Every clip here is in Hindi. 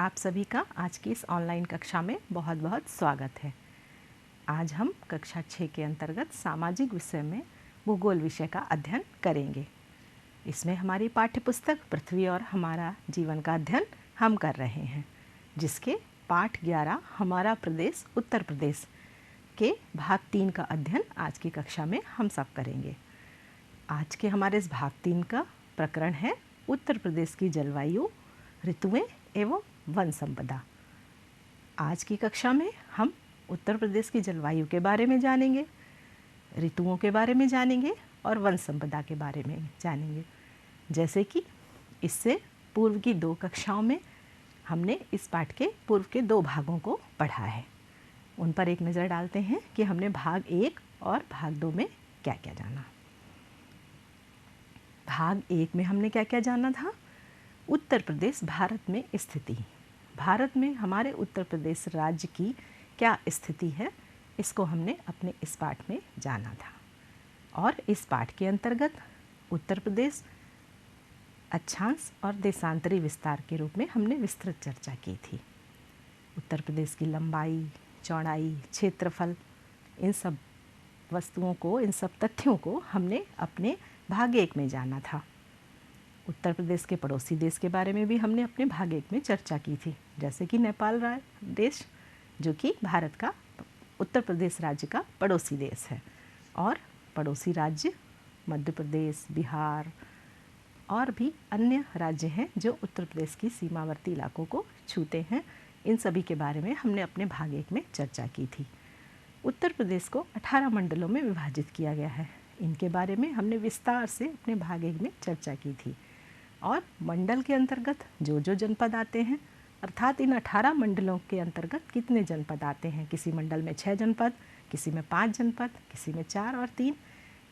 आप सभी का आज की इस ऑनलाइन कक्षा में बहुत बहुत स्वागत है। आज हम कक्षा 6 के अंतर्गत सामाजिक विषय में भूगोल विषय का अध्ययन करेंगे। इसमें हमारी पाठ्यपुस्तक पृथ्वी और हमारा जीवन का अध्ययन हम कर रहे हैं, जिसके पाठ 11 हमारा प्रदेश उत्तर प्रदेश के भाग 3 का अध्ययन आज की कक्षा में हम सब करेंगे। आज के हमारे इस भाग 3 का प्रकरण है उत्तर प्रदेश की जलवायु, ऋतुएं एवं वन संपदा। आज की कक्षा में हम उत्तर प्रदेश की जलवायु के बारे में जानेंगे, ऋतुओं के बारे में जानेंगे और वन संपदा के बारे में जानेंगे। जैसे कि इससे पूर्व की 2 कक्षाओं में हमने इस पाठ के पूर्व के 2 भागों को पढ़ा है। उन पर एक नज़र डालते हैं कि हमने भाग 1 और भाग 2 में क्या क्या जाना। भाग 1 में हमने क्या क्या जाना था। उत्तर प्रदेश भारत में स्थिति, भारत में हमारे उत्तर प्रदेश राज्य की क्या स्थिति है, इसको हमने अपने इस पाठ में जाना था। और इस पाठ के अंतर्गत उत्तर प्रदेश अक्षांश और देशांतरी विस्तार के रूप में हमने विस्तृत चर्चा की थी। उत्तर प्रदेश की लंबाई, चौड़ाई, क्षेत्रफल, इन सब वस्तुओं को, इन सब तथ्यों को हमने अपने भाग 1 में जाना था। उत्तर प्रदेश के पड़ोसी देश के बारे में भी हमने अपने भाग 1 में चर्चा की थी, जैसे कि नेपाल देश, जो कि भारत का उत्तर प्रदेश राज्य का पड़ोसी देश है। और पड़ोसी राज्य मध्य प्रदेश, बिहार और भी अन्य राज्य हैं जो उत्तर प्रदेश की सीमावर्ती इलाकों को छूते हैं। इन सभी के बारे में हमने अपने भाग 1 में चर्चा की थी। उत्तर प्रदेश को 18 मंडलों में विभाजित किया गया है। इनके बारे में हमने विस्तार से अपने भाग 1 में चर्चा की थी। और मंडल के अंतर्गत जो जो जनपद आते हैं, अर्थात इन 18 मंडलों के अंतर्गत कितने जनपद आते हैं, किसी मंडल में 6 जनपद, किसी में 5 जनपद, किसी में 4 और 3,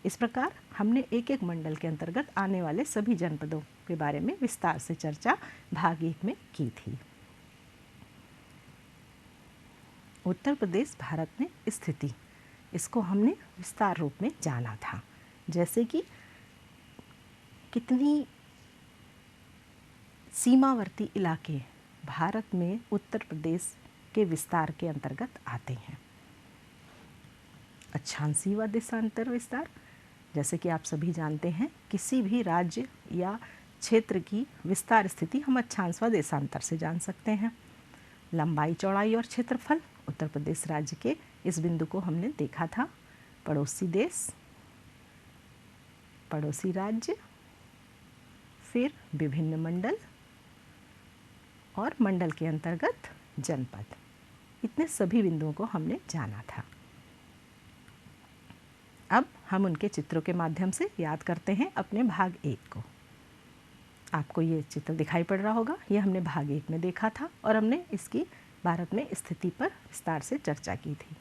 इस प्रकार हमने एक एक मंडल के अंतर्गत आने वाले सभी जनपदों के बारे में विस्तार से चर्चा भाग 1 में की थी। उत्तर प्रदेश भारत में स्थिति, इसको हमने विस्तार रूप में जाना था। जैसे कि कितनी सीमावर्ती इलाके भारत में उत्तर प्रदेश के विस्तार के अंतर्गत आते हैं। अक्षांशीय व देशांतर विस्तार, जैसे कि आप सभी जानते हैं, किसी भी राज्य या क्षेत्र की विस्तार स्थिति हम अक्षांश व देशांतर से जान सकते हैं। लंबाई, चौड़ाई और क्षेत्रफल, उत्तर प्रदेश राज्य के इस बिंदु को हमने देखा था। पड़ोसी देश, पड़ोसी राज्य, फिर विभिन्न मंडल और मंडल के अंतर्गत जनपद, इतने सभी बिंदुओं को हमने जाना था। अब हम उनके चित्रों के माध्यम से याद करते हैं अपने भाग 1 को। आपको ये चित्र दिखाई पड़ रहा होगा, ये हमने भाग 1 में देखा था और हमने इसकी भारत में स्थिति पर विस्तार से चर्चा की थी।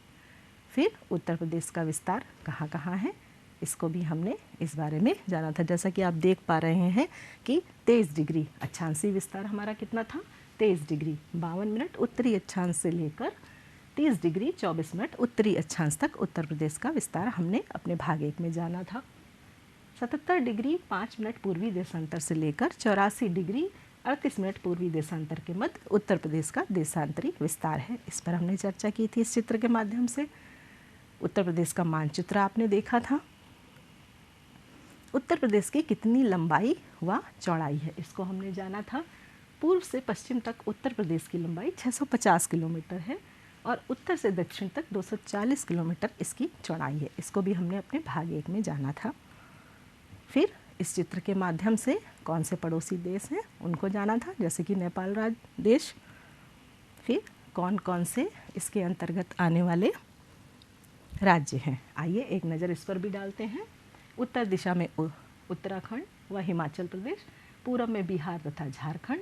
फिर उत्तर प्रदेश का विस्तार कहाँ कहाँ है, इसको भी हमने इस बारे में जाना था। जैसा कि आप देख पा रहे हैं कि 23 डिग्री अक्षांशीय विस्तार हमारा कितना था, 23 डिग्री 52 मिनट उत्तरी अक्षांश से लेकर 30 डिग्री 24 मिनट उत्तरी अक्षांश तक उत्तर प्रदेश का विस्तार हमने अपने भाग 1 में जाना था। 77 डिग्री 5 मिनट पूर्वी देशांतर से लेकर 84 डिग्री 38 मिनट पूर्वी देशांतर के मध्य उत्तर प्रदेश का देशांतरी विस्तार है। इस पर हमने चर्चा की थी इस चित्र के माध्यम से। उत्तर प्रदेश का मानचित्र आपने देखा था। उत्तर प्रदेश की कितनी लंबाई व चौड़ाई है, इसको हमने जाना था। पूर्व से पश्चिम तक उत्तर प्रदेश की लंबाई 650 किलोमीटर है और उत्तर से दक्षिण तक 240 किलोमीटर इसकी चौड़ाई है। इसको भी हमने अपने भाग 1 में जाना था। फिर इस चित्र के माध्यम से कौन से पड़ोसी देश हैं उनको जाना था, जैसे कि नेपाल देश। फिर कौन कौन से इसके अंतर्गत आने वाले राज्य हैं, आइए एक नज़र इस पर भी डालते हैं। उत्तर दिशा में उत्तराखंड व हिमाचल प्रदेश, पूर्व में बिहार तथा झारखंड,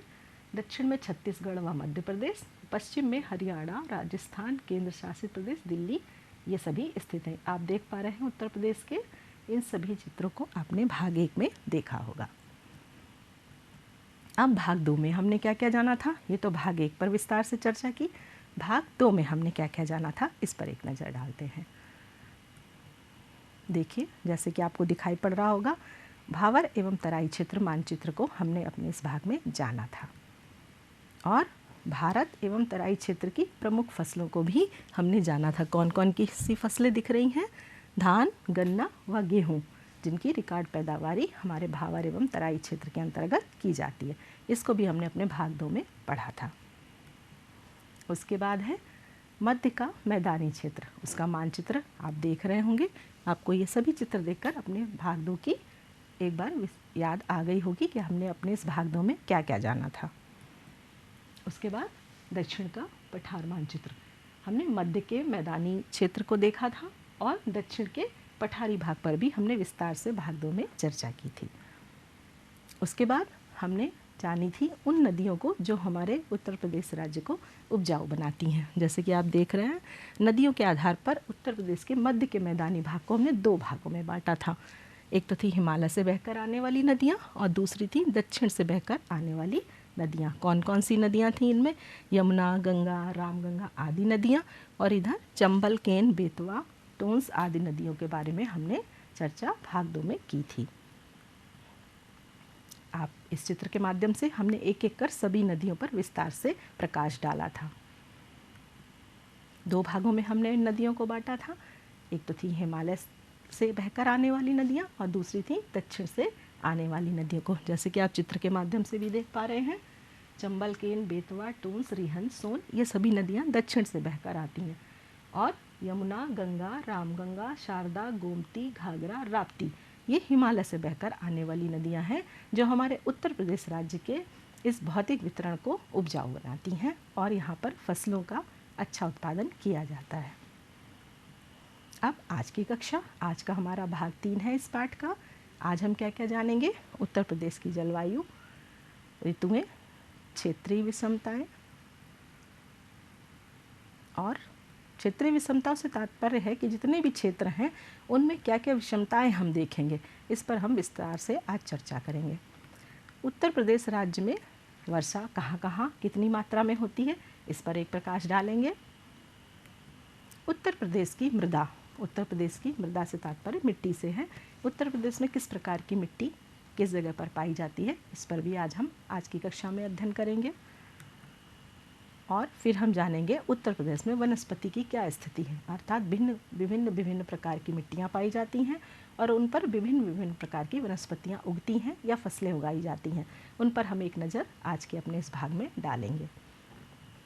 दक्षिण में छत्तीसगढ़ व मध्य प्रदेश, पश्चिम में हरियाणा, राजस्थान, केंद्र शासित प्रदेश दिल्ली, ये सभी स्थित हैं। आप देख पा रहे हैं उत्तर प्रदेश के इन सभी चित्रों को आपने भाग 1 में देखा होगा। अब भाग 2 में हमने क्या क्या जाना था, ये तो भाग 1 पर विस्तार से चर्चा की। भाग 2 में हमने क्या क्या जाना था, इस पर एक नज़र डालते हैं। देखिए, जैसे कि आपको दिखाई पड़ रहा होगा, भावर एवं तराई क्षेत्र मानचित्र को हमने अपने इस भाग में जाना था। और भारत एवं तराई क्षेत्र की प्रमुख फसलों को भी हमने जाना था। कौन कौन की सी फसलें दिख रही हैं? धान, गन्ना व गेहूँ, जिनकी रिकॉर्ड पैदावारी हमारे भावर एवं तराई क्षेत्र के अंतर्गत की जाती है। इसको भी हमने अपने भाग 2 में पढ़ा था। उसके बाद है मध्य का मैदानी क्षेत्र, उसका मानचित्र आप देख रहे होंगे। आपको ये सभी चित्र देखकर अपने भाग 2 की एक बार याद आ गई होगी कि हमने अपने इस भाग 2 में क्या क्या जाना था। उसके बाद दक्षिण का पठार मानचित्र, हमने मध्य के मैदानी क्षेत्र को देखा था और दक्षिण के पठारी भाग पर भी हमने विस्तार से भाग 2 में चर्चा की थी। उसके बाद हमने जानी थी उन नदियों को जो हमारे उत्तर प्रदेश राज्य को उपजाऊ बनाती हैं। जैसे कि आप देख रहे हैं, नदियों के आधार पर उत्तर प्रदेश के मध्य के मैदानी भाग को हमने 2 भागों में बांटा था। एक तो थी हिमालय से बहकर आने वाली नदियाँ और दूसरी थी दक्षिण से बहकर आने वाली नदियाँ। कौन कौन सी नदियाँ थीं इनमें? यमुना, गंगा, रामगंगा आदि नदियाँ, और इधर चंबल, केन, बेतवा, टोंस आदि नदियों के बारे में हमने चर्चा भाग 2 में की थी। आप इस चित्र के माध्यम से हमने एक एक कर सभी नदियों पर विस्तार से प्रकाश डाला था। 2 भागों में हमने इन नदियों को बांटा था। एक तो थी हिमालय से बहकर आने वाली नदियाँ और दूसरी थी दक्षिण से आने वाली नदियों को। जैसे कि आप चित्र के माध्यम से भी देख पा रहे हैं, चंबल, केन, बेतवा, टोंस, रिहंद, सोन, ये सभी नदियाँ दक्षिण से बहकर आती हैं। और यमुना, गंगा, रामगंगा, शारदा, गोमती, घाघरा, राप्ती, ये हिमालय से बहकर आने वाली नदियाँ हैं जो हमारे उत्तर प्रदेश राज्य के इस भौतिक वितरण को उपजाऊ बनाती हैं और यहाँ पर फसलों का अच्छा उत्पादन किया जाता है। अब आज की कक्षा, आज का हमारा भाग 3 है इस पाठ का। आज हम क्या क्या जानेंगे? उत्तर प्रदेश की जलवायु, ऋतुएं, क्षेत्रीय विषमताएं, और क्षेत्रीय विषमताओं से तात्पर्य है कि जितने भी क्षेत्र हैं उनमें क्या क्या विषमताएं हम देखेंगे, इस पर हम विस्तार से आज चर्चा करेंगे। उत्तर प्रदेश राज्य में वर्षा कहाँ कहाँ कितनी मात्रा में होती है, इस पर एक प्रकाश डालेंगे। उत्तर प्रदेश की मृदा, उत्तर प्रदेश की मृदा से तात्पर्य मिट्टी से है। उत्तर प्रदेश में किस प्रकार की मिट्टी किस जगह पर पाई जाती है, इस पर भी हम आज की कक्षा में अध्ययन करेंगे। और फिर हम जानेंगे उत्तर प्रदेश में वनस्पति की क्या स्थिति है, अर्थात विभिन्न प्रकार की मिट्टियाँ पाई जाती हैं और उन पर विभिन्न प्रकार की वनस्पतियाँ उगती हैं या फसलें उगाई जाती हैं, उन पर हम एक नज़र आज के अपने इस भाग में डालेंगे।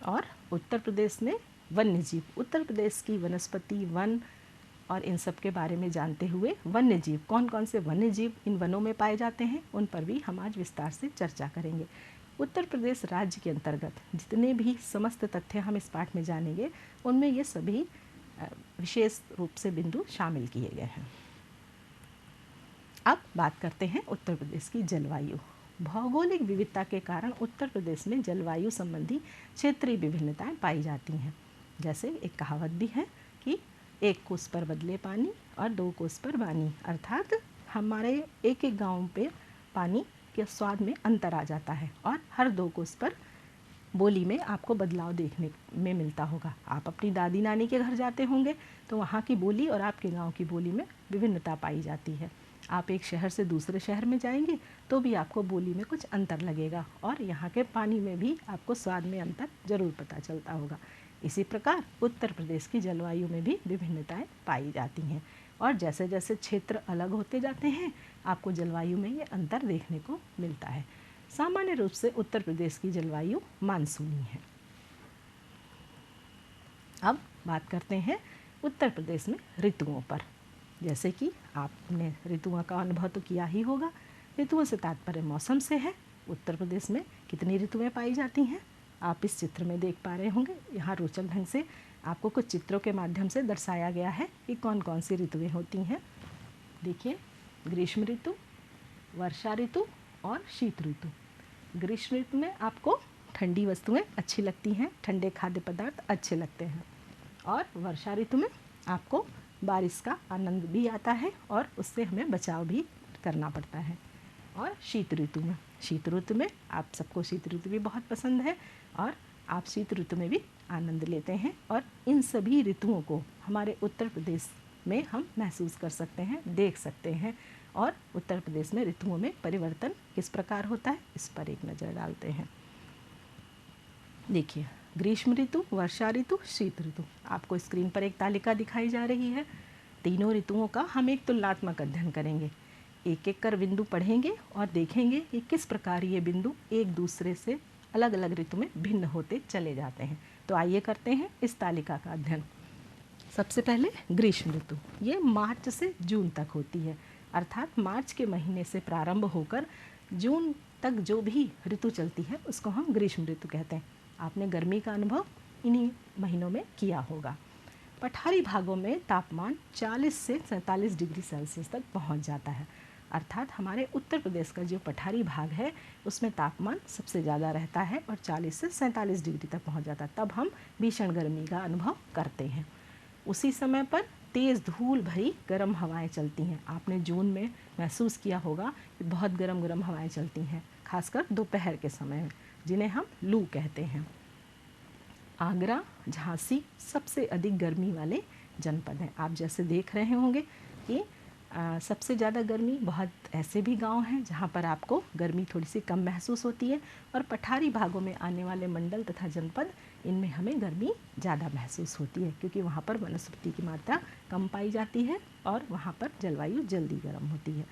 और उत्तर प्रदेश में वन्य जीव, उत्तर प्रदेश की वनस्पति, वन और इन सब के बारे में जानते हुए वन्य जीव, कौन कौन से वन्य जीव इन वनों में पाए जाते हैं, उन पर भी हम आज विस्तार से चर्चा करेंगे। उत्तर प्रदेश राज्य के अंतर्गत जितने भी समस्त तथ्य हम इस पाठ में जानेंगे उनमें ये सभी विशेष रूप से बिंदु शामिल किए गए हैं। अब बात करते हैं उत्तर प्रदेश की जलवायु। भौगोलिक विविधता के कारण उत्तर प्रदेश में जलवायु संबंधी क्षेत्रीय विभिन्नताएं पाई जाती हैं। जैसे एक कहावत भी है कि 1 कोस पर बदले पानी और 2 कोस पर बानी, अर्थात हमारे एक एक गाँव पे पानी के स्वाद में अंतर आ जाता है और हर 2 कोस पर बोली में आपको बदलाव देखने में मिलता होगा। आप अपनी दादी नानी के घर जाते होंगे तो वहाँ की बोली और आपके गांव की बोली में विभिन्नता पाई जाती है। आप एक शहर से दूसरे शहर में जाएंगे तो भी आपको बोली में कुछ अंतर लगेगा और यहाँ के पानी में भी आपको स्वाद में अंतर ज़रूर पता चलता होगा। इसी प्रकार उत्तर प्रदेश की जलवायु में भी विभिन्नताएँ पाई जाती हैं और जैसे जैसे क्षेत्र अलग होते जाते हैं आपको जलवायु में ये अंतर देखने को मिलता है। सामान्य रूप से उत्तर प्रदेश की जलवायु मानसूनी है। अब बात करते हैं उत्तर प्रदेश में ऋतुओं पर। जैसे कि आपने ऋतुओं का अनुभव तो किया ही होगा। ऋतुओं से तात्पर्य मौसम से है। उत्तर प्रदेश में कितनी ऋतुएं पाई जाती हैं आप इस चित्र में देख पा रहे होंगे। यहाँ रोचक ढंग से आपको कुछ चित्रों के माध्यम से दर्शाया गया है कि कौन कौन सी ऋतुएं होती हैं। देखिए, ग्रीष्म ऋतु, वर्षा ऋतु और शीत ऋतु। ग्रीष्म ऋतु में आपको ठंडी वस्तुएं अच्छी लगती हैं, ठंडे खाद्य पदार्थ अच्छे लगते हैं और वर्षा ऋतु में आपको बारिश का आनंद भी आता है और उससे हमें बचाव भी करना पड़ता है। और शीत ऋतु में आप सबको शीत ऋतु भी बहुत पसंद है और आप शीत ऋतु में भी आनंद लेते हैं और इन सभी ऋतुओं को हमारे उत्तर प्रदेश में हम महसूस कर सकते हैं, देख सकते हैं। और उत्तर प्रदेश में ऋतुओं में परिवर्तन किस प्रकार होता है इस पर एक नज़र डालते हैं। देखिए, ग्रीष्म ऋतु, वर्षा ऋतु, शीत ऋतु। आपको स्क्रीन पर एक तालिका दिखाई जा रही है। तीनों ऋतुओं का हम एक तुलनात्मक अध्ययन करेंगे। एक एक कर बिंदु पढ़ेंगे और देखेंगे कि किस प्रकार ये बिंदु एक दूसरे से अलग अलग ऋतु में भिन्न होते चले जाते हैं। तो आइए करते हैं इस तालिका का अध्ययन। सबसे पहले ग्रीष्म ऋतु, ये मार्च से जून तक होती है, अर्थात मार्च के महीने से प्रारंभ होकर जून तक जो भी ऋतु चलती है उसको हम ग्रीष्म ऋतु कहते हैं। आपने गर्मी का अनुभव इन्हीं महीनों में किया होगा। पठारी भागों में तापमान 40 से 47 डिग्री सेल्सियस तक पहुंच जाता है, अर्थात हमारे उत्तर प्रदेश का जो पठारी भाग है उसमें तापमान सबसे ज़्यादा रहता है और 40 से 47 डिग्री तक पहुंच जाता है। तब हम भीषण गर्मी का अनुभव करते हैं। उसी समय पर तेज़ धूल भरी गर्म हवाएं चलती हैं। आपने जून में महसूस किया होगा कि बहुत गर्म गर्म हवाएं चलती हैं, खासकर दोपहर के समय में, जिन्हें हम लू कहते हैं। आगरा, झांसी सबसे अधिक गर्मी वाले जनपद हैं। आप जैसे देख रहे होंगे कि सबसे ज़्यादा गर्मी, बहुत ऐसे भी गांव हैं जहां पर आपको गर्मी थोड़ी सी कम महसूस होती है, और पठारी भागों में आने वाले मंडल तथा जनपद, इनमें हमें गर्मी ज़्यादा महसूस होती है क्योंकि वहाँ पर वनस्पति की मात्रा कम पाई जाती है और वहाँ पर जलवायु जल्दी गर्म होती है।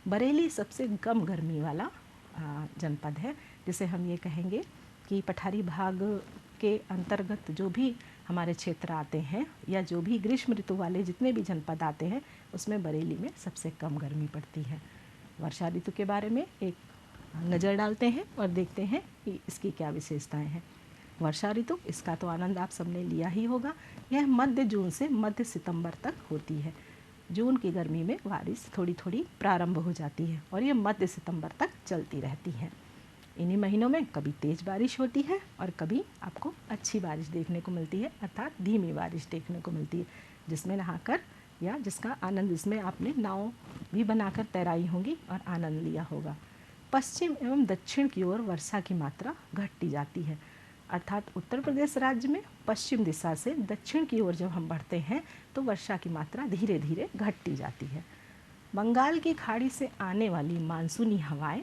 बरेली सबसे कम गर्मी वाला जनपद है, जिसे हम ये कहेंगे कि पठारी भाग के अंतर्गत जो भी हमारे क्षेत्र आते हैं या जो भी ग्रीष्म ऋतु वाले जितने भी जनपद आते हैं उसमें बरेली में सबसे कम गर्मी पड़ती है। वर्षा ऋतु के बारे में एक नज़र डालते हैं और देखते हैं कि इसकी क्या विशेषताएं हैं। वर्षा ऋतु, इसका तो आनंद आप सबने लिया ही होगा। यह मध्य जून से मध्य सितंबर तक होती है। जून की गर्मी में बारिश थोड़ी थोड़ी प्रारंभ हो जाती है और यह मध्य सितंबर तक चलती रहती है। इन्हीं महीनों में कभी तेज़ बारिश होती है और कभी आपको अच्छी बारिश देखने को मिलती है, अर्थात धीमी बारिश देखने को मिलती है, जिसमें नहाकर या जिसका आनंद, इसमें आपने नाव भी बनाकर तैराई होंगी और आनंद लिया होगा। पश्चिम एवं दक्षिण की ओर वर्षा की मात्रा घटती जाती है, अर्थात उत्तर प्रदेश राज्य में पश्चिम दिशा से दक्षिण की ओर जब हम बढ़ते हैं तो वर्षा की मात्रा धीरे धीरे घटती जाती है। बंगाल की खाड़ी से आने वाली मानसूनी हवाएं,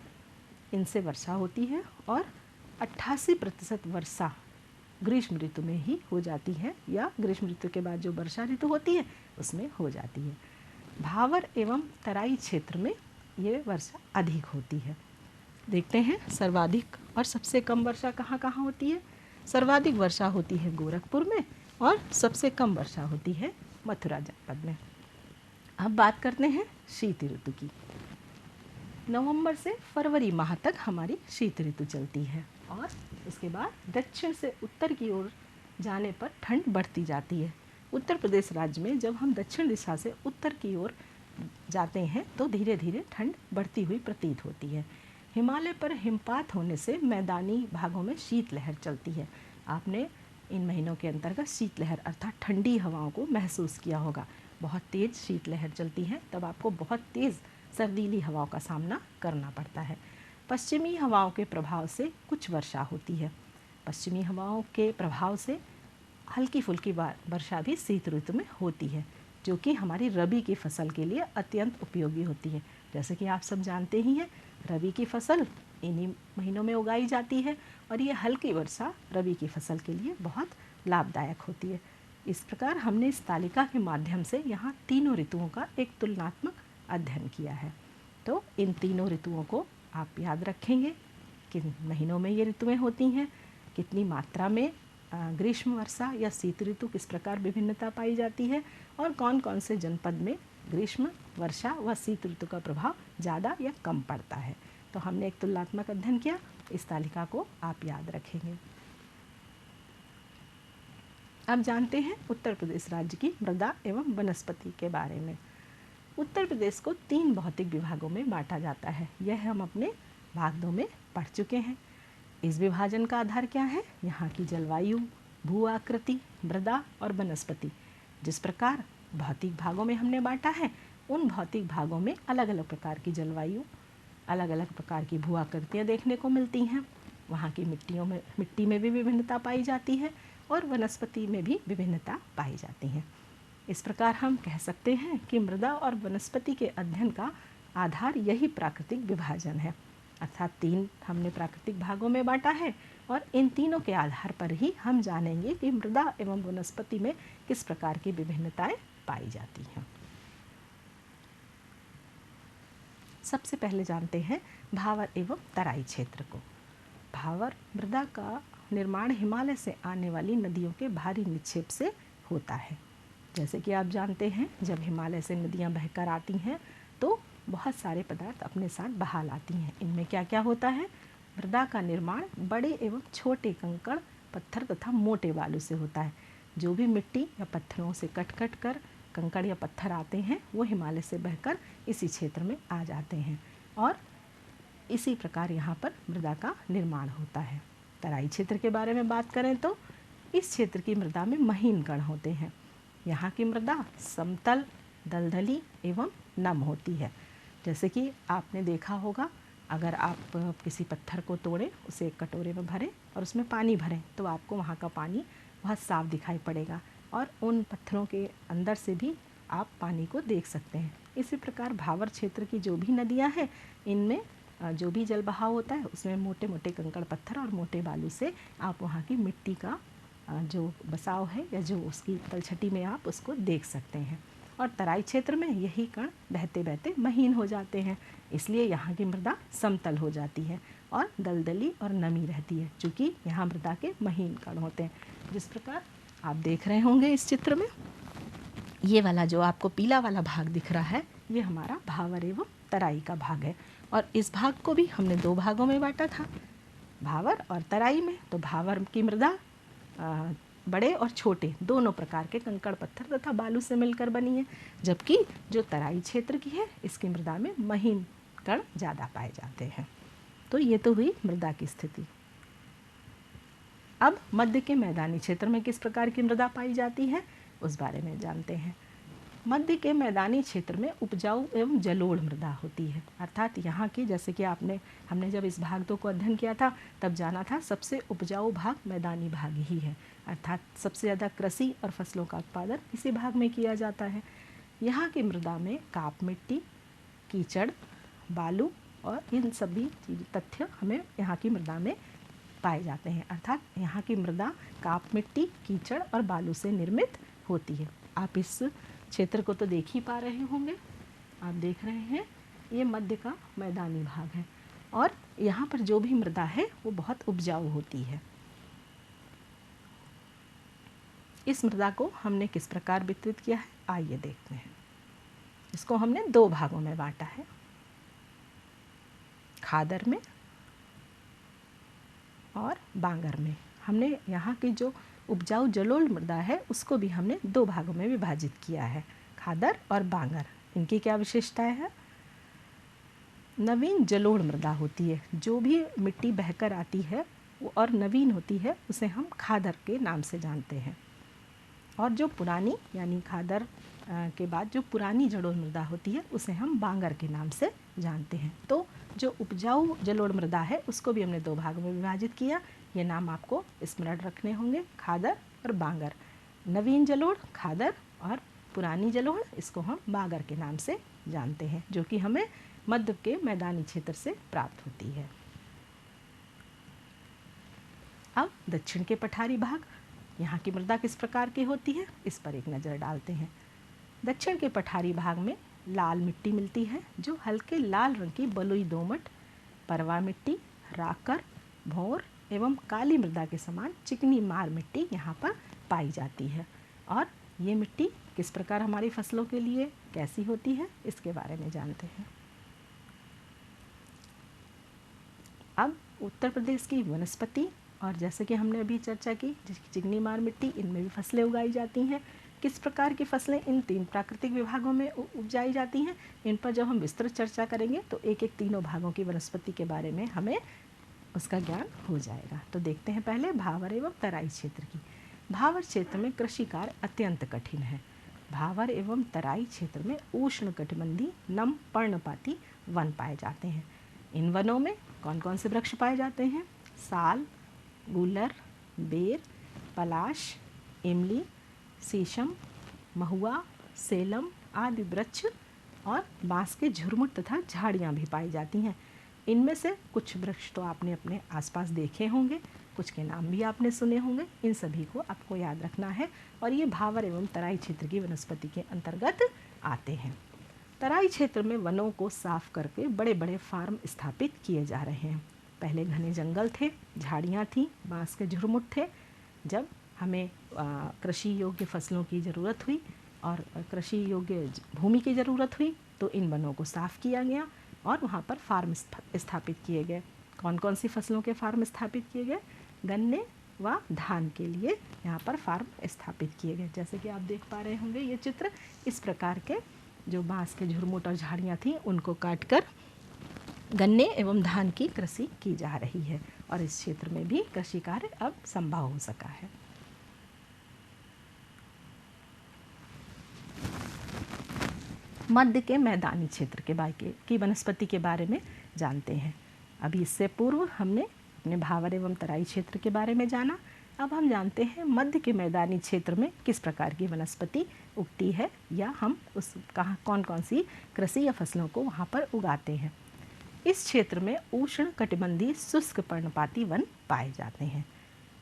इनसे वर्षा होती है और 88% वर्षा ग्रीष्म ऋतु में ही हो जाती है, या ग्रीष्म ऋतु के बाद जो वर्षा ऋतु होती है उसमें हो जाती है। भावर एवं तराई क्षेत्र में ये वर्षा अधिक होती है। देखते हैं सर्वाधिक और सबसे कम वर्षा कहाँ कहाँ होती है। सर्वाधिक वर्षा होती है गोरखपुर में और सबसे कम वर्षा होती है मथुरा जनपद में। अब बात करते हैं शीत ऋतु की। नवंबर से फरवरी माह तक हमारी शीत ऋतु चलती है और उसके बाद दक्षिण से उत्तर की ओर जाने पर ठंड बढ़ती जाती है। उत्तर प्रदेश राज्य में जब हम दक्षिण दिशा से उत्तर की ओर जाते हैं तो धीरे धीरे ठंड बढ़ती हुई प्रतीत होती है। हिमालय पर हिमपात होने से मैदानी भागों में शीतलहर चलती है। आपने इन महीनों के अंतर्गत शीतलहर अर्थात ठंडी हवाओं को महसूस किया होगा। बहुत तेज़ शीतलहर चलती है, तब आपको बहुत तेज़ सर्दीली हवाओं का सामना करना पड़ता है। पश्चिमी हवाओं के प्रभाव से कुछ वर्षा होती है। पश्चिमी हवाओं के प्रभाव से हल्की फुल्की वर्षा भी शीत ऋतु में होती है, जो कि हमारी रबी की फसल के लिए अत्यंत उपयोगी होती है। जैसे कि आप सब जानते ही हैं, रबी की फसल इन्हीं महीनों में उगाई जाती है और ये हल्की वर्षा रबी की फसल के लिए बहुत लाभदायक होती है। इस प्रकार हमने इस तालिका के माध्यम से यहाँ तीनों ऋतुओं का एक तुलनात्मक अध्ययन किया है। तो इन तीनों ऋतुओं को आप याद रखेंगे, किन महीनों में ये ऋतुएं होती हैं, कितनी मात्रा में ग्रीष्म वर्षा या शीत ऋतु किस प्रकार विभिन्नता पाई जाती है और कौन कौन से जनपद में ग्रीष्म वर्षा व शीत ऋतु का प्रभाव ज़्यादा या कम पड़ता है। तो हमने एक तुलनात्मक अध्ययन किया, इस तालिका को आप याद रखेंगे। अब जानते हैं उत्तर प्रदेश राज्य की मृदा एवं वनस्पति के बारे में। उत्तर प्रदेश को 3 भौतिक विभागों में बांटा जाता है। यह हम अपने भाग 2 में पढ़ चुके हैं। इस विभाजन का आधार क्या है? यहाँ की जलवायु, भू आकृति, मृदा और वनस्पति। जिस प्रकार भौतिक भागों में हमने बांटा है, उन भौतिक भागों में अलग अलग प्रकार की जलवायु, अलग अलग प्रकार की भू आकृतियाँ देखने को मिलती हैं। वहाँ की मिट्टी में भी विभिन्नता पाई जाती है और वनस्पति में भी विभिन्नता पाई जाती है। इस प्रकार हम कह सकते हैं कि मृदा और वनस्पति के अध्ययन का आधार यही प्राकृतिक विभाजन है। अर्थात 3 हमने प्राकृतिक भागों में बांटा है और इन तीनों के आधार पर ही हम जानेंगे कि मृदा एवं वनस्पति में किस प्रकार की विभिन्नताएं पाई जाती हैं। सबसे पहले जानते हैं भावर एवं तराई क्षेत्र को। भावर मृदा का निर्माण हिमालय से आने वाली नदियों के भारी निक्षेप से होता है। जैसे कि आप जानते हैं, जब हिमालय से नदियां बहकर आती हैं तो बहुत सारे पदार्थ अपने साथ बहा लाती हैं। इनमें क्या क्या होता है? मृदा का निर्माण बड़े एवं छोटे कंकड़, पत्थर तथा मोटे बालू से होता है। जो भी मिट्टी या पत्थरों से कट कट कर कंकड़ या पत्थर आते हैं वो हिमालय से बहकर इसी क्षेत्र में आ जाते हैं और इसी प्रकार यहाँ पर मृदा का निर्माण होता है। तराई क्षेत्र के बारे में बात करें तो इस क्षेत्र की मृदा में महीन कण होते हैं। यहाँ की मृदा समतल, दलदली एवं नम होती है। जैसे कि आपने देखा होगा, अगर आप किसी पत्थर को तोड़ें, उसे एक कटोरे में भरें और उसमें पानी भरें तो आपको वहाँ का पानी बहुत साफ दिखाई पड़ेगा और उन पत्थरों के अंदर से भी आप पानी को देख सकते हैं। इसी प्रकार भावर क्षेत्र की जो भी नदियाँ हैं, इनमें जो भी जल बहाव होता है उसमें मोटे मोटे कंकड़ पत्थर और मोटे बालू से आप वहाँ की मिट्टी का जो बसाव है या जो उसकी तलछटी में आप उसको देख सकते हैं। और तराई क्षेत्र में यही कण बहते बहते महीन हो जाते हैं, इसलिए यहाँ की मृदा समतल हो जाती है और दलदली और नमी रहती है, क्योंकि यहाँ मृदा के महीन कण होते हैं। जिस प्रकार आप देख रहे होंगे इस चित्र में, ये वाला जो आपको पीला वाला भाग दिख रहा है, ये हमारा भावर एवं तराई का भाग है। और इस भाग को भी हमने 2 भागों में बांटा था, भावर और तराई में। तो भावर की मृदा बड़े और छोटे दोनों प्रकार के कंकड़ पत्थर तथा बालू से मिलकर बनी है, जबकि जो तराई क्षेत्र की है इसकी मृदा में महीन कण ज़्यादा पाए जाते हैं। तो ये तो हुई मृदा की स्थिति। अब मध्य के मैदानी क्षेत्र में किस प्रकार की मृदा पाई जाती है उस बारे में जानते हैं। मध्य के मैदानी क्षेत्र में उपजाऊ एवं जलोढ़ मृदा होती है, अर्थात यहाँ की, जैसे कि हमने जब इस भाग 2 को अध्ययन किया था तब जाना था सबसे उपजाऊ भाग मैदानी भाग ही है, अर्थात सबसे ज़्यादा कृषि और फसलों का उत्पादन इसी भाग में किया जाता है। यहाँ की मृदा में काप मिट्टी, कीचड़, बालू और इन सभी तथ्य हमें यहाँ की मृदा में पाए जाते हैं, अर्थात यहाँ की मृदा काप मिट्टी, कीचड़ और बालू से निर्मित होती है। आप इस क्षेत्र को तो देख ही पा रहे होंगे, आप देख रहे हैं ये मध्य का मैदानी भाग है और यहाँ पर जो भी मृदा है वो बहुत उपजाऊ होती है। इस मृदा को हमने किस प्रकार वितरित किया है आइए देखते हैं। इसको हमने 2 भागों में बांटा है, खादर में और बांगर में। हमने यहाँ की जो उपजाऊ जलोढ़ मृदा है उसको भी हमने 2 भागों में विभाजित किया है, खादर और बांगर। इनकी क्या विशेषताएं है? नवीन जलोढ़ मृदा होती है, जो भी मिट्टी बहकर आती है वो और नवीन होती है उसे हम खादर के नाम से जानते हैं, और जो पुरानी यानी खादर के बाद जो पुरानी जलोढ़ मृदा होती है उसे हम बांगर के नाम से जानते हैं। तो जो उपजाऊ जलोढ़ मृदा है उसको भी हमने 2 भागों में विभाजित किया। ये नाम आपको स्मरण रखने होंगे, खादर और बांगर। नवीन जलोढ़ खादर और पुरानी जलोढ़ इसको हम बांगर के नाम से जानते हैं, जो कि हमें मध्य के मैदानी क्षेत्र से प्राप्त होती है। अब दक्षिण के पठारी भाग, यहाँ की मृदा किस प्रकार की होती है इस पर एक नज़र डालते हैं। दक्षिण के पठारी भाग में लाल मिट्टी मिलती है, जो हल्के लाल रंग की बलुई दोमट, परवा मिट्टी, राकर, भौर एवं काली मृदा के समान चिकनी मार मिट्टी यहाँ पर पाई जाती है। और ये मिट्टी किस प्रकार हमारी फसलों के लिए कैसी होती है इसके बारे में जानते हैं। अब उत्तर प्रदेश की वनस्पति, और जैसे कि हमने अभी चर्चा की चिकनी मार मिट्टी, इनमें भी फसलें उगाई जाती हैं। किस प्रकार की फसलें इन 3 प्राकृतिक विभागों में उपजाई जाती हैं, इन पर जब हम विस्तृत चर्चा करेंगे तो एक एक तीनों भागों की वनस्पति के बारे में हमें उसका ज्ञान हो जाएगा। तो देखते हैं पहले भावर एवं तराई क्षेत्र की। भावर क्षेत्र में कृषि कार्य अत्यंत कठिन है। भावर एवं तराई क्षेत्र में उष्णकटिबंधीय नम पर्णपाती वन पाए जाते हैं। इन वनों में कौन कौन से वृक्ष पाए जाते हैं? साल, गूलर, बेर, पलाश, इमली, शीशम, महुआ, सेलम आदि वृक्ष और बांस के झुरमुट तथा झाड़ियाँ भी पाई जाती हैं। इनमें से कुछ वृक्ष तो आपने अपने आसपास देखे होंगे, कुछ के नाम भी आपने सुने होंगे। इन सभी को आपको याद रखना है और ये भावर एवं तराई क्षेत्र की वनस्पति के अंतर्गत आते हैं। तराई क्षेत्र में वनों को साफ करके बड़े बड़े फार्म स्थापित किए जा रहे हैं। पहले घने जंगल थे, झाड़ियाँ थीं, बांस के झुरमुट थे। जब हमें कृषि योग्य फसलों की ज़रूरत हुई और कृषि योग्य भूमि की ज़रूरत हुई तो इन वनों को साफ़ किया गया और वहाँ पर फार्म स्थापित किए गए। कौन कौन सी फसलों के फार्म स्थापित किए गए? गन्ने व धान के लिए यहाँ पर फार्म स्थापित किए गए। जैसे कि आप देख पा रहे होंगे ये चित्र, इस प्रकार के जो बांस के झुरमुट और झाड़ियाँ थीं उनको काटकर गन्ने एवं धान की कृषि की जा रही है और इस क्षेत्र में भी कृषि कार्य अब संभव हो सका है। मध्य के मैदानी क्षेत्र की वनस्पति के बारे में जानते हैं। अभी इससे पूर्व हमने अपने भावर एवं तराई क्षेत्र के बारे में जाना। अब हम जानते हैं मध्य के मैदानी क्षेत्र में किस प्रकार की वनस्पति उगती है या हम कौन कौन सी कृषि या फसलों को वहाँ पर उगाते हैं। इस क्षेत्र में उष्ण कटिबंधीय शुष्क पर्णपाती वन पाए जाते हैं।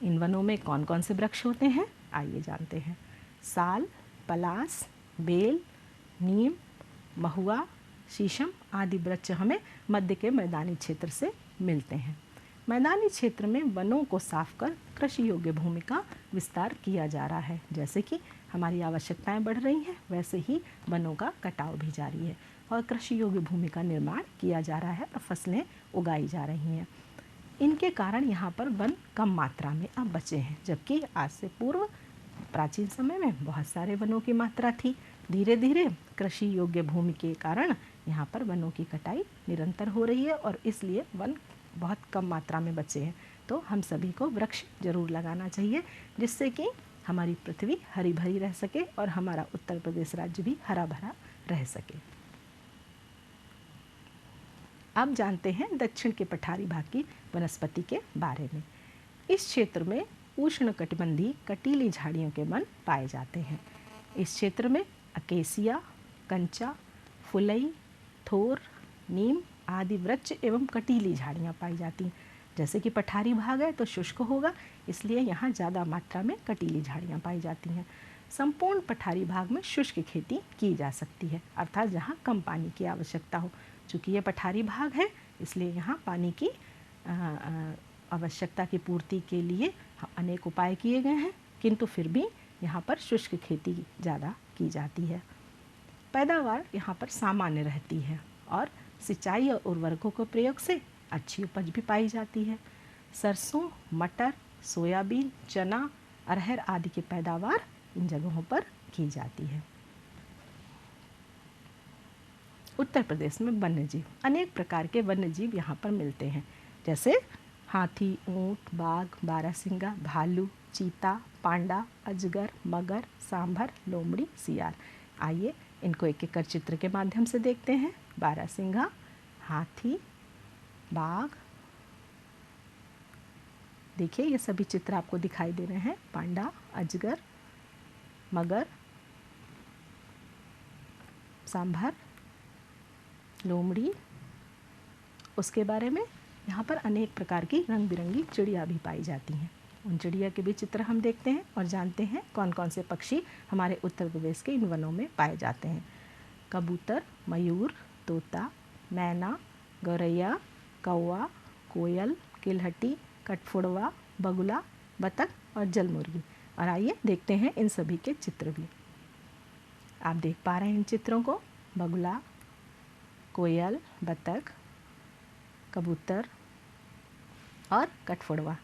इन वनों में कौन कौन से वृक्ष होते हैं, आइए जानते हैं। साल, पलास, बेल, नीम, महुआ, शीशम आदि वृक्ष हमें मध्य के मैदानी क्षेत्र से मिलते हैं। मैदानी क्षेत्र में वनों को साफ कर कृषि योग्य भूमि का विस्तार किया जा रहा है। जैसे कि हमारी आवश्यकताएं बढ़ रही हैं वैसे ही वनों का कटाव भी जारी है और कृषि योग्य भूमि का निर्माण किया जा रहा है और फसलें उगाई जा रही हैं। इनके कारण यहाँ पर वन कम मात्रा में अब बचे हैं, जबकि आज से पूर्व प्राचीन समय में बहुत सारे वनों की मात्रा थी। धीरे धीरे कृषि योग्य भूमि के कारण यहाँ पर वनों की कटाई निरंतर हो रही है और इसलिए वन बहुत कम मात्रा में बचे हैं। तो हम सभी को वृक्ष जरूर लगाना चाहिए जिससे कि हमारी पृथ्वी हरी भरी रह सके और हमारा उत्तर प्रदेश राज्य भी हरा भरा रह सके। अब जानते हैं दक्षिण के पठारी भाग की वनस्पति के बारे में। इस क्षेत्र में उष्ण कटिबंधीय कटीली झाड़ियों के वन पाए जाते हैं। इस क्षेत्र में अकेसिया, कंचा, फुलई, थोर, नीम आदि वृक्ष एवं कटीली झाड़ियाँ पाई जाती हैं। जैसे कि पठारी भाग है तो शुष्क होगा, इसलिए यहाँ ज़्यादा मात्रा में कटीली झाड़ियाँ पाई जाती हैं। संपूर्ण पठारी भाग में शुष्क खेती की जा सकती है, अर्थात जहाँ कम पानी की आवश्यकता हो। चूँकि ये पठारी भाग है इसलिए यहाँ पानी की आवश्यकता की पूर्ति के लिए अनेक उपाय किए गए हैं, किंतु फिर भी यहाँ पर शुष्क खेती ज़्यादा की जाती है। पैदावार यहाँ पर सामान्य रहती है और सिंचाई और उर्वरकों के प्रयोग से अच्छी उपज भी पाई जाती है। सरसों, मटर, सोयाबीन, चना, अरहर आदि की पैदावार इन जगहों पर की जाती है। उत्तर प्रदेश में वन्यजीव, अनेक प्रकार के वन्यजीव यहाँ पर मिलते हैं, जैसे हाथी, ऊंट, बाघ, बारहसिंगा, भालू, चीता, पांडा, अजगर, मगर, सांभर, लोमड़ी, सियार। आइए इनको एक एक कर चित्र के माध्यम से देखते हैं। बारहसिंगा, हाथी, बाघ, देखिए ये सभी चित्र आपको दिखाई दे रहे हैं। पांडा, अजगर, मगर, सांभर, लोमड़ी। उसके बारे में यहाँ पर अनेक प्रकार की रंग बिरंगी चिड़िया भी पाई जाती हैं। उन चिड़िया के भी चित्र हम देखते हैं और जानते हैं कौन कौन से पक्षी हमारे उत्तर प्रदेश के इन वनों में पाए जाते हैं। कबूतर, मयूर, तोता, मैना, गौरैया, कौवा, कोयल, किलहटी, कठफोड़वा, बगुला, बतख और जलमुर्गी। और आइए देखते हैं इन सभी के चित्र भी। आप देख पा रहे हैं इन चित्रों को। बगुला, कोयल, बतख, कबूतर और कठफोड़वा।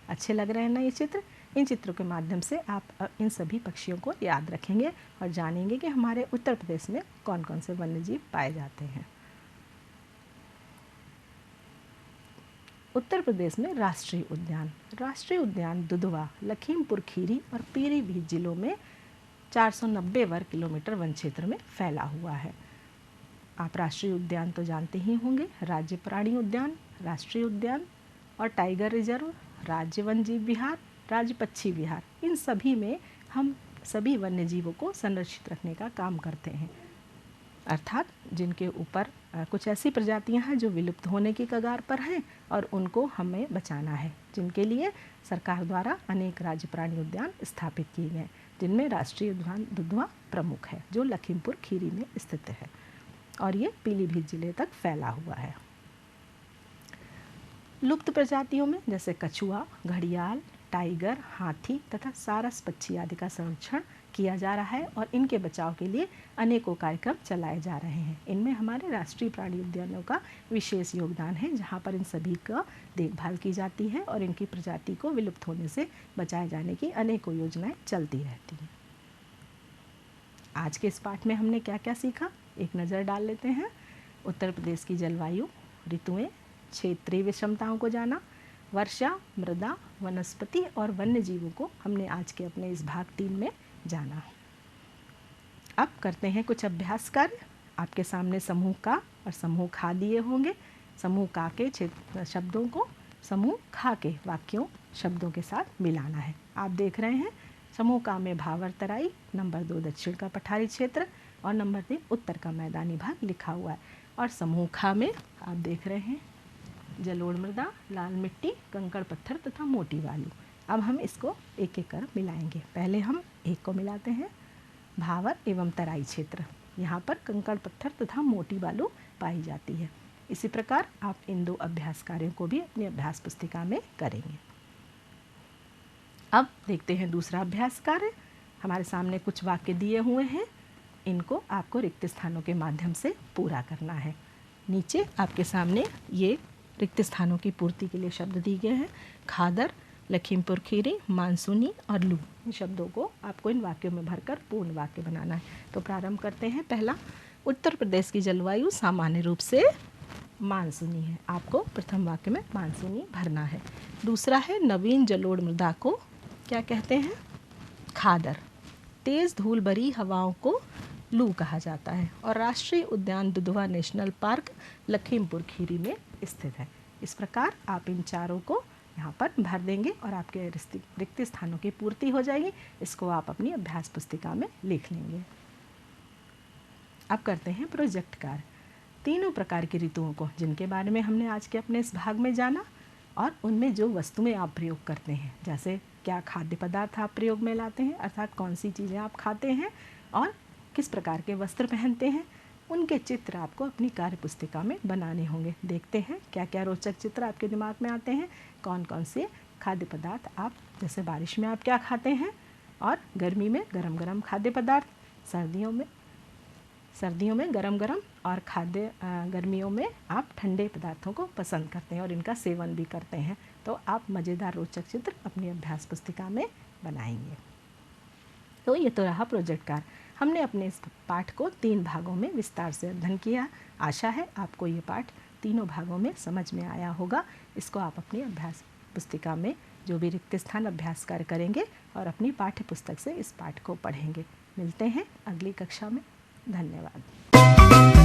अच्छे लग रहे हैं ना ये चित्र। इन चित्रों के माध्यम से आप इन सभी पक्षियों को याद रखेंगे और जानेंगे कि हमारे उत्तर प्रदेश में कौन कौन से वन्यजीव पाए जाते हैं। उत्तर प्रदेश में राष्ट्रीय उद्यान दुधवा, लखीमपुर खीरी और पीलीभीत जिलों में 490 वर्ग किलोमीटर वन क्षेत्र में फैला हुआ है। आप राष्ट्रीय उद्यान तो जानते ही होंगे, राज्य प्राणी उद्यान, राष्ट्रीय उद्यान और टाइगर रिजर्व, राज्य वन्यजीव विहार, राज्य पक्षी विहार। इन सभी में हम सभी वन्य जीवों को संरक्षित रखने का काम करते हैं, अर्थात जिनके ऊपर कुछ ऐसी प्रजातियां हैं जो विलुप्त होने की कगार पर हैं और उनको हमें बचाना है, जिनके लिए सरकार द्वारा अनेक राज्य प्राणी उद्यान स्थापित किए गए, जिनमें राष्ट्रीय उद्यान दुधवा प्रमुख है जो लखीमपुर खीरी में स्थित है और ये पीलीभीत जिले तक फैला हुआ है। लुप्त प्रजातियों में जैसे कछुआ, घड़ियाल, टाइगर, हाथी तथा सारस पक्षी आदि का संरक्षण किया जा रहा है और इनके बचाव के लिए अनेकों कार्यक्रम चलाए जा रहे हैं। इनमें हमारे राष्ट्रीय प्राणी उद्यानों का विशेष योगदान है, जहां पर इन सभी का देखभाल की जाती है और इनकी प्रजाति को विलुप्त होने से बचाए जाने की अनेकों योजनाएं चलती रहती हैं। आज के इस पाठ में हमने क्या क्या सीखा, एक नज़र डाल लेते हैं। उत्तर प्रदेश की जलवायु, ऋतुएं, क्षेत्रीय विषमताओं को जाना, वर्षा, मृदा, वनस्पति और वन्य जीवों को हमने आज के अपने इस भाग 3 में जाना। अब करते हैं कुछ अभ्यास कार्य। आपके सामने समूह का और समूह खा दिए होंगे। समूह का के शब्दों को समूह खा के वाक्यों शब्दों के साथ मिलाना है। आप देख रहे हैं समूह का में भावर तराई, नंबर 2 दक्षिण का पठारी क्षेत्र और नंबर 3 उत्तर का मैदानी भाग लिखा हुआ है। और समूह खा में आप देख रहे हैं जलोढ़ मृदा, लाल मिट्टी, कंकड़ पत्थर तथा मोटी बालू। अब हम इसको एक एक कर मिलाएंगे। पहले हम एक को मिलाते हैं, भावर एवं तराई क्षेत्र, यहाँ पर कंकड़ पत्थर तथा मोटी बालू पाई जाती है। इसी प्रकार आप इन 2 अभ्यास कार्यों को भी अपनी अभ्यास पुस्तिका में करेंगे। अब देखते हैं दूसरा अभ्यास कार्य। हमारे सामने कुछ वाक्य दिए हुए हैं, इनको आपको रिक्त स्थानों के माध्यम से पूरा करना है। नीचे आपके सामने ये रिक्त स्थानों की पूर्ति के लिए शब्द दिए गए हैं। खादर, लखीमपुर खीरी, मानसूनी और लू, इन शब्दों को आपको इन वाक्यों में भरकर पूर्ण वाक्य बनाना है। तो प्रारंभ करते हैं। पहला, उत्तर प्रदेश की जलवायु सामान्य रूप से मानसूनी है। आपको प्रथम वाक्य में मानसूनी भरना है। दूसरा है, नवीन जलोढ़ मृदा को क्या कहते हैं? खादर। तेज़ धूल भरी हवाओं को लू कहा जाता है। और राष्ट्रीय उद्यान दुधवा नेशनल पार्क लखीमपुर खीरी में स्थित है। इस प्रकार आप इन चारों को यहाँ पर भर देंगे और आपके रिक्त स्थानों की पूर्ति हो जाएगी। इसको आप अपनी अभ्यास पुस्तिका में लिख लेंगे। अब करते हैं प्रोजेक्ट कार्य। तीनों प्रकार की ऋतुओं को, जिनके बारे में हमने आज के अपने इस भाग में जाना, और उनमें जो वस्तुएं आप प्रयोग करते हैं, जैसे क्या खाद्य पदार्थ आप प्रयोग में लाते हैं, अर्थात कौन सी चीज़ें आप खाते हैं और किस प्रकार के वस्त्र पहनते हैं, उनके चित्र आपको अपनी कार्य पुस्तिका में बनाने होंगे। देखते हैं क्या क्या रोचक चित्र आपके दिमाग में आते हैं। कौन कौन से खाद्य पदार्थ आप, जैसे बारिश में आप क्या खाते हैं और गर्मी में गरम गरम खाद्य पदार्थ, सर्दियों में गरम गरम और गर्मियों में आप ठंडे पदार्थों को पसंद करते हैं और इनका सेवन भी करते हैं। तो आप मज़ेदार रोचक चित्र अपनी अभ्यास पुस्तिका में बनाएंगे। तो ये तो रहा प्रोजेक्ट कार्य। हमने अपने इस पाठ को 3 भागों में विस्तार से अध्ययन किया। आशा है आपको ये पाठ तीनों भागों में समझ में आया होगा। इसको आप अपनी अभ्यास पुस्तिका में जो भी रिक्त स्थान अभ्यास कार्य करेंगे और अपनी पाठ्य पुस्तक से इस पाठ को पढ़ेंगे। मिलते हैं अगली कक्षा में। धन्यवाद।